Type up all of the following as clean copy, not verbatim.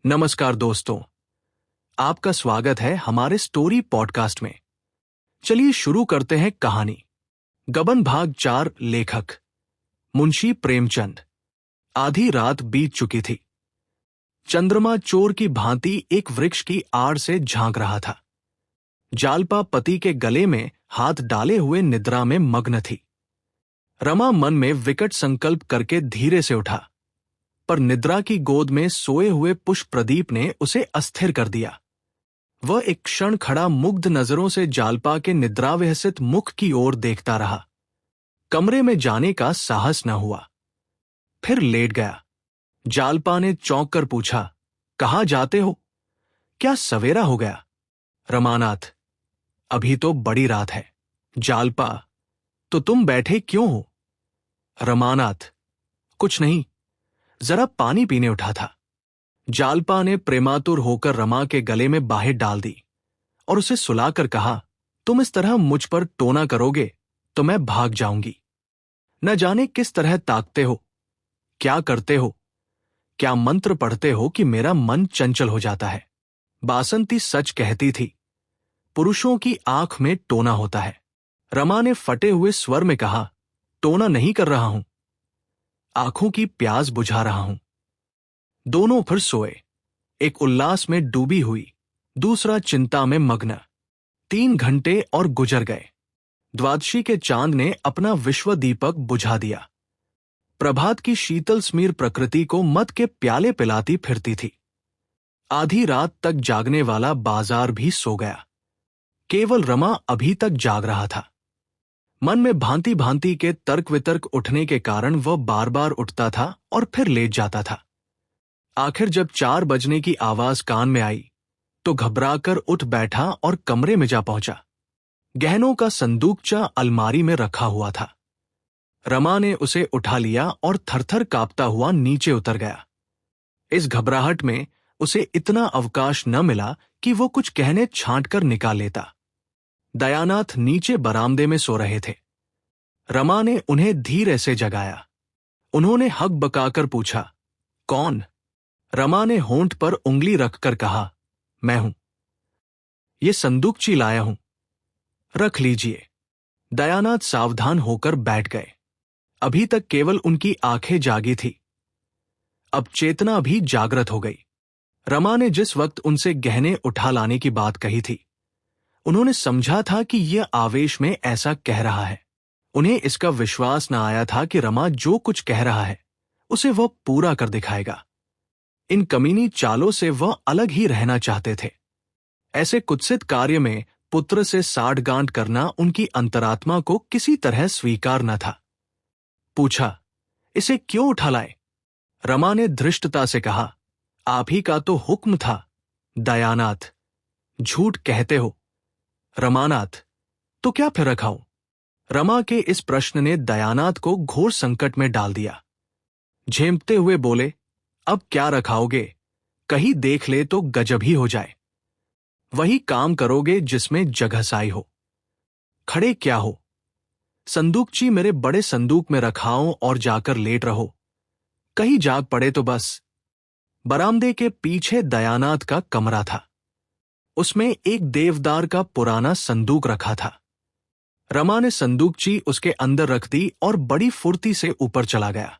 नमस्कार दोस्तों, आपका स्वागत है हमारे स्टोरी पॉडकास्ट में। चलिए शुरू करते हैं कहानी। गबन भाग 4। लेखक मुंशी प्रेमचंद। आधी रात बीत चुकी थी। चंद्रमा चोर की भांति एक वृक्ष की आड़ से झांक रहा था। जालपा पति के गले में हाथ डाले हुए निद्रा में मग्न थी। रमा मन में विकट संकल्प करके धीरे से उठा, पर निद्रा की गोद में सोए हुए पुष्प प्रदीप ने उसे अस्थिर कर दिया। वह एक क्षण खड़ा मुग्ध नजरों से जालपा के निद्राविहसित मुख की ओर देखता रहा। कमरे में जाने का साहस न हुआ, फिर लेट गया। जालपा ने चौंक कर पूछा, कहाँ जाते हो? क्या सवेरा हो गया? रमानाथ, अभी तो बड़ी रात है। जालपा, तो तुम बैठे क्यों हो? रमानाथ, कुछ नहीं, जरा पानी पीने उठा था। जालपा ने प्रेमातुर होकर रमा के गले में बाहें डाल दी और उसे सुलाकर कहा, तुम इस तरह मुझ पर टोना करोगे तो मैं भाग जाऊंगी। न जाने किस तरह ताकते हो, क्या करते हो, क्या मंत्र पढ़ते हो कि मेरा मन चंचल हो जाता है। बासंती सच कहती थी, पुरुषों की आंख में टोना होता है। रमा ने फटे हुए स्वर में कहा, टोना नहीं कर रहा हूं, आंखों की प्यास बुझा रहा हूं। दोनों फिर सोए, एक उल्लास में डूबी हुई, दूसरा चिंता में मग्न। 3 घंटे और गुजर गए। द्वादशी के चांद ने अपना विश्व दीपक बुझा दिया। प्रभात की शीतल स्मीर प्रकृति को मद के प्याले पिलाती फिरती थी। आधी रात तक जागने वाला बाजार भी सो गया। केवल रमा अभी तक जाग रहा था। मन में भांति भांति के तर्क वितर्क उठने के कारण वह बार बार उठता था और फिर लेट जाता था। आखिर जब 4 बजने की आवाज कान में आई तो घबराकर उठ बैठा और कमरे में जा पहुंचा। गहनों का संदूकचा अलमारी में रखा हुआ था। रमा ने उसे उठा लिया और थरथर कांपता हुआ नीचे उतर गया। इस घबराहट में उसे इतना अवकाश न मिला कि वो कुछ कहने छांट कर निकाल लेता। दयानाथ नीचे बरामदे में सो रहे थे। रमा ने उन्हें धीरे से जगाया। उन्होंने हक बकाकर पूछा, कौन? रमा ने होंठ पर उंगली रखकर कहा, मैं हूं। ये संदूकची लाया हूं, रख लीजिए। दयानाथ सावधान होकर बैठ गए। अभी तक केवल उनकी आंखें जागी थी, अब चेतना भी जागृत हो गई। रमा ने जिस वक्त उनसे गहने उठा लाने की बात कही थी, उन्होंने समझा था कि यह आवेश में ऐसा कह रहा है। उन्हें इसका विश्वास न आया था कि रमा जो कुछ कह रहा है उसे वह पूरा कर दिखाएगा। इन कमीनी चालों से वह अलग ही रहना चाहते थे। ऐसे कुत्सित कार्य में पुत्र से साठगांठ करना उनकी अंतरात्मा को किसी तरह स्वीकार न था। पूछा, इसे क्यों उठा लाए? रमा ने धृष्टता से कहा, आप ही का तो हुक्म था। दयानाथ, झूठ कहते हो। रमानाथ, तो क्या फिर रखाऊं? रमा के इस प्रश्न ने दयानाथ को घोर संकट में डाल दिया। झेंपते हुए बोले, अब क्या रखाओगे? कहीं देख ले तो गजब ही हो जाए। वही काम करोगे जिसमें जगहसाई हो। खड़े क्या हो? संदूकची मेरे बड़े संदूक में रखाओ और जाकर लेट रहो। कहीं जाग पड़े तो बस। बरामदे के पीछे दयानाथ का कमरा था। उसमें एक देवदार का पुराना संदूक रखा था। रमा ने संदूकची उसके अंदर रख दी और बड़ी फुर्ती से ऊपर चला गया।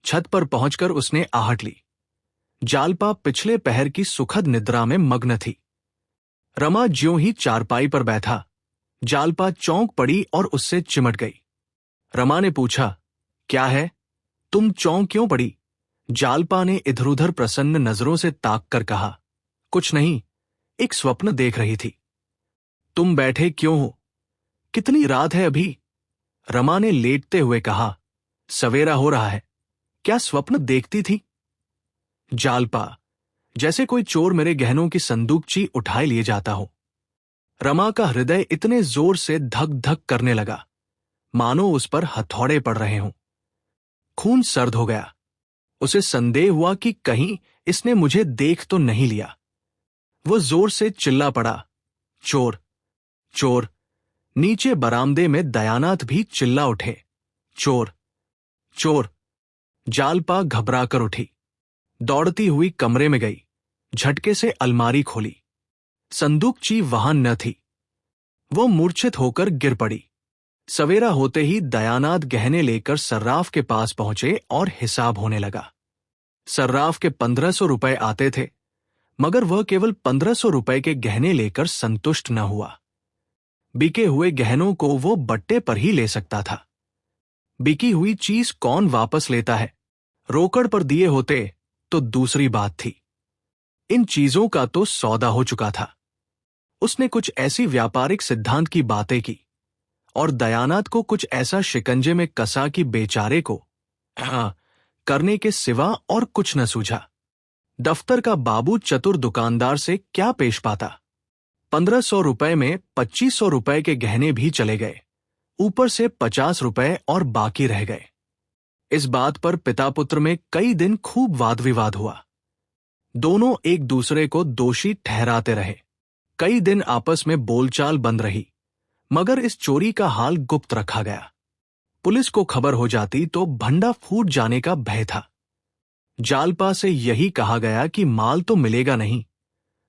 छत पर पहुंचकर उसने आहट ली। जालपा पिछले पहर की सुखद निद्रा में मग्न थी। रमा ज्यों ही चारपाई पर बैठा, जालपा चौंक पड़ी और उससे चिमट गई। रमा ने पूछा, क्या है? तुम चौंक क्यों पड़ी? जालपा ने इधर उधर प्रसन्न नजरों से ताक कर कहा, कुछ नहीं, एक स्वप्न देख रही थी। तुम बैठे क्यों हो? कितनी रात है अभी? रमा ने लेटते हुए कहा, सवेरा हो रहा है। क्या स्वप्न देखती थी? जालपा, जैसे कोई चोर मेरे गहनों की संदूकची उठाए लिए जाता हो। रमा का हृदय इतने जोर से धक धक करने लगा मानो उस पर हथौड़े पड़ रहे हों। खून सर्द हो गया। उसे संदेह हुआ कि कहीं इसने मुझे देख तो नहीं लिया। वो जोर से चिल्ला पड़ा, चोर, चोर। नीचे बरामदे में दयानाथ भी चिल्ला उठे, चोर, चोर। जालपा घबरा कर उठी, दौड़ती हुई कमरे में गई। झटके से अलमारी खोली। संदूकची वहां न थी। वो मूर्छित होकर गिर पड़ी। सवेरा होते ही दयानाथ गहने लेकर सर्राफ के पास पहुंचे और हिसाब होने लगा। सर्राफ के 1500 रुपए आते थे, मगर वह केवल 1500 रुपए के गहने लेकर संतुष्ट न हुआ। बिके हुए गहनों को वो बट्टे पर ही ले सकता था। बिकी हुई चीज कौन वापस लेता है? रोकड़ पर दिए होते तो दूसरी बात थी। इन चीजों का तो सौदा हो चुका था। उसने कुछ ऐसी व्यापारिक सिद्धांत की बातें की और दयानाथ को कुछ ऐसा शिकंजे में कसा कि बेचारे को करने के सिवा और कुछ न सूझा। दफ्तर का बाबू चतुर दुकानदार से क्या पेश पाता? 1500 रुपए में 2500 रुपए के गहने भी चले गए, ऊपर से 50 रुपए और बाकी रह गए। इस बात पर पिता पुत्र में कई दिन खूब वाद विवाद हुआ। दोनों एक दूसरे को दोषी ठहराते रहे। कई दिन आपस में बोलचाल बंद रही, मगर इस चोरी का हाल गुप्त रखा गया। पुलिस को खबर हो जाती तो भंडा फूट जाने का भय था। जालपा से यही कहा गया कि माल तो मिलेगा नहीं,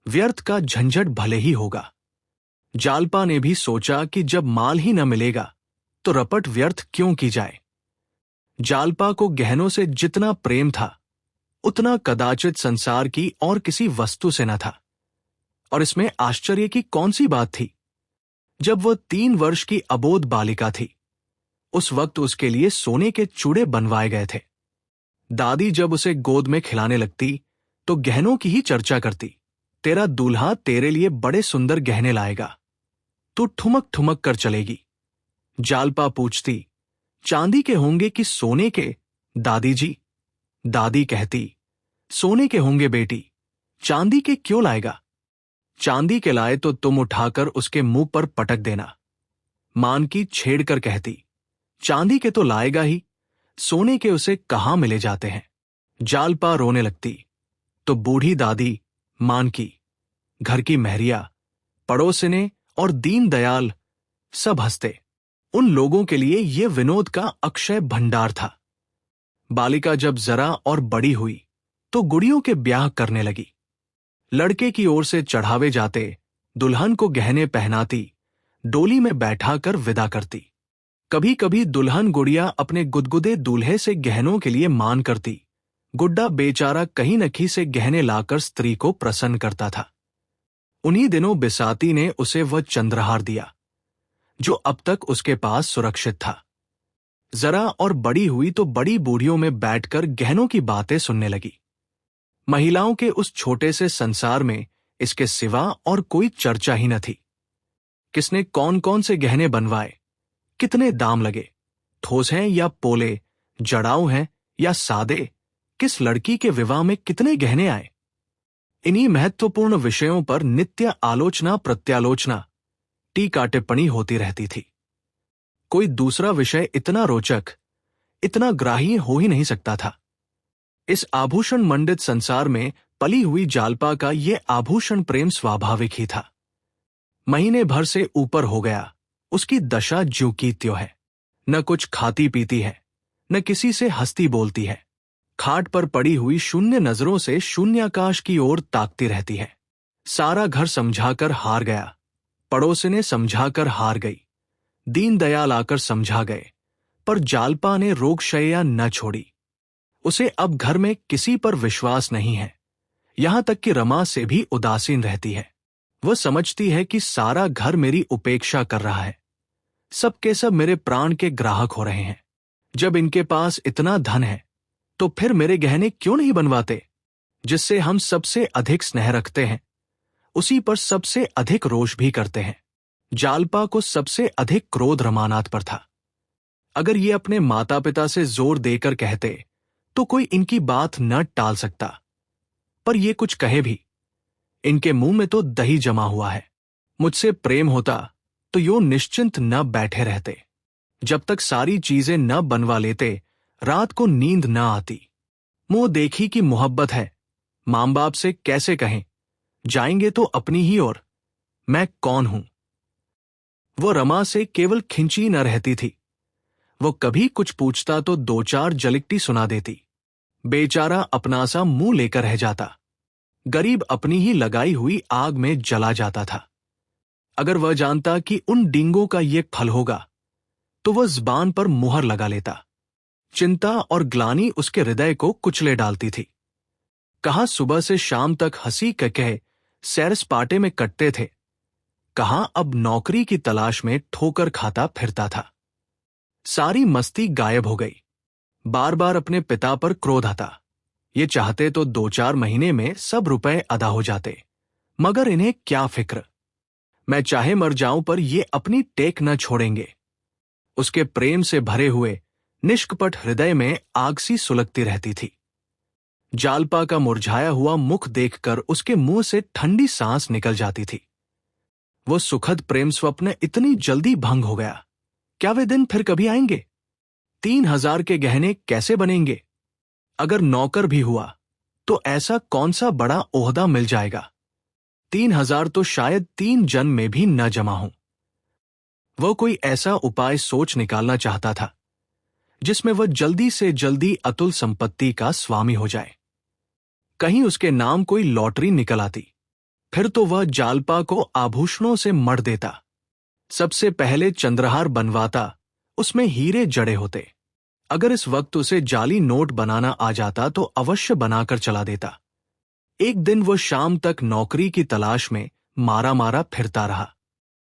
व्यर्थ का झंझट भले ही होगा। जालपा ने भी सोचा कि जब माल ही न मिलेगा तो रपट व्यर्थ क्यों की जाए। जालपा को गहनों से जितना प्रेम था, उतना कदाचित संसार की और किसी वस्तु से न था। और इसमें आश्चर्य की कौन सी बात थी? जब वह 3 वर्ष की अबोध बालिका थी, उस वक्त उसके लिए सोने के चूड़े बनवाए गए थे। दादी जब उसे गोद में खिलाने लगती तो गहनों की ही चर्चा करती। तेरा दूल्हा तेरे लिए बड़े सुंदर गहने लाएगा, तू ठुमक ठुमक कर चलेगी। जालपा पूछती, चांदी के होंगे कि सोने के दादी जी? दादी कहती, सोने के होंगे बेटी, चांदी के क्यों लाएगा? चांदी के लाए तो तुम उठाकर उसके मुंह पर पटक देना। मानकी छेड़कर कहती, चांदी के तो लाएगा ही, सोने के उसे कहाँ मिले जाते हैं। जालपा रोने लगती तो बूढ़ी दादी, मानकी, घर की महरिया, पड़ोसिने और दीनदयाल सब हंसते। उन लोगों के लिए यह विनोद का अक्षय भंडार था। बालिका जब जरा और बड़ी हुई तो गुड़ियों के ब्याह करने लगी। लड़के की ओर से चढ़ावे जाते, दुल्हन को गहने पहनाती, डोली में बैठाकर विदा करती। कभी कभी दुल्हन गुड़िया अपने गुदगुदे दूल्हे से गहनों के लिए मान करती। गुड्डा बेचारा कहीं नखी से गहने लाकर स्त्री को प्रसन्न करता था। उन्हीं दिनों बिसाती ने उसे वह चंद्रहार दिया जो अब तक उसके पास सुरक्षित था। जरा और बड़ी हुई तो बड़ी बूढ़ियों में बैठकर गहनों की बातें सुनने लगी। महिलाओं के उस छोटे से संसार में इसके सिवा और कोई चर्चा ही न थी। किसने कौन कौन से गहने बनवाए, कितने दाम लगे, ठोस हैं या पोले, जड़ाऊ हैं या सादे, किस लड़की के विवाह में कितने गहने आए, इन्हीं महत्वपूर्ण विषयों पर नित्य आलोचना प्रत्यालोचना, टीका टिप्पणी होती रहती थी। कोई दूसरा विषय इतना रोचक, इतना ग्राही हो ही नहीं सकता था। इस आभूषण मंडित संसार में पली हुई जालपा का ये आभूषण प्रेम स्वाभाविक ही था। महीने भर से ऊपर हो गया, उसकी दशा ज्यों की त्यों है। न कुछ खाती पीती है, न किसी से हंसती बोलती है। खाट पर पड़ी हुई शून्य नजरों से शून्याकाश की ओर ताकती रहती है। सारा घर समझाकर हार गया, पड़ोसिने समझाकर हार गई, दीनदयाल आकर समझा गए, पर जालपा ने रोगशैया न छोड़ी। उसे अब घर में किसी पर विश्वास नहीं है, यहां तक कि रमा से भी उदासीन रहती है। वह समझती है कि सारा घर मेरी उपेक्षा कर रहा है, सबके सब मेरे प्राण के ग्राहक हो रहे हैं। जब इनके पास इतना धन है तो फिर मेरे गहने क्यों नहीं बनवाते? जिससे हम सबसे अधिक स्नेह रखते हैं, उसी पर सबसे अधिक रोष भी करते हैं। जालपा को सबसे अधिक क्रोध रमानाथ पर था। अगर ये अपने माता पिता से जोर देकर कहते तो कोई इनकी बात न टाल सकता, पर ये कुछ कहे भी, इनके मुंह में तो दही जमा हुआ है। मुझसे प्रेम होता तो यो निश्चिंत न बैठे रहते। जब तक सारी चीजें न बनवा लेते, रात को नींद न आती। मुंह देखी की मोहब्बत है, मां बाप से कैसे कहें, जाएंगे तो अपनी ही ओर, मैं कौन हूं। वो रमा से केवल खिंची न रहती थी। वो कभी कुछ पूछता तो 2-4 जलिकटी सुना देती। बेचारा अपना सा मुंह लेकर रह जाता। गरीब अपनी ही लगाई हुई आग में जला जाता था। अगर वह जानता कि उन डींगों का ये फल होगा तो वह ज़बान पर मुहर लगा लेता। चिंता और ग्लानि उसके हृदय को कुचले डालती थी। कहाँ सुबह से शाम तक हंसी कह सैर सपाटे में कटते थे, कहाँ अब नौकरी की तलाश में ठोकर खाता फिरता था। सारी मस्ती गायब हो गई। बार बार अपने पिता पर क्रोध आता। ये चाहते तो 2-4 महीने में सब रुपए अदा हो जाते, मगर इन्हें क्या फिक्र। मैं चाहे मर जाऊं पर ये अपनी टेक न छोड़ेंगे। उसके प्रेम से भरे हुए निष्कपट हृदय में आग सी सुलगती रहती थी। जालपा का मुरझाया हुआ मुख देखकर उसके मुंह से ठंडी सांस निकल जाती थी। वो सुखद प्रेम स्वप्न इतनी जल्दी भंग हो गया। क्या वे दिन फिर कभी आएंगे? 3,000 के गहने कैसे बनेंगे? अगर नौकर भी हुआ तो ऐसा कौन सा बड़ा ओहदा मिल जाएगा? 3,000 तो शायद 3 जन्म में भी न जमा हो। वह कोई ऐसा उपाय सोच निकालना चाहता था जिसमें वह जल्दी से जल्दी अतुल संपत्ति का स्वामी हो जाए। कहीं उसके नाम कोई लॉटरी निकल आती, फिर तो वह जालपा को आभूषणों से मढ़ देता। सबसे पहले चंद्रहार बनवाता, उसमें हीरे जड़े होते। अगर इस वक्त उसे जाली नोट बनाना आ जाता तो अवश्य बनाकर चला देता। एक दिन वो शाम तक नौकरी की तलाश में मारा मारा फिरता रहा।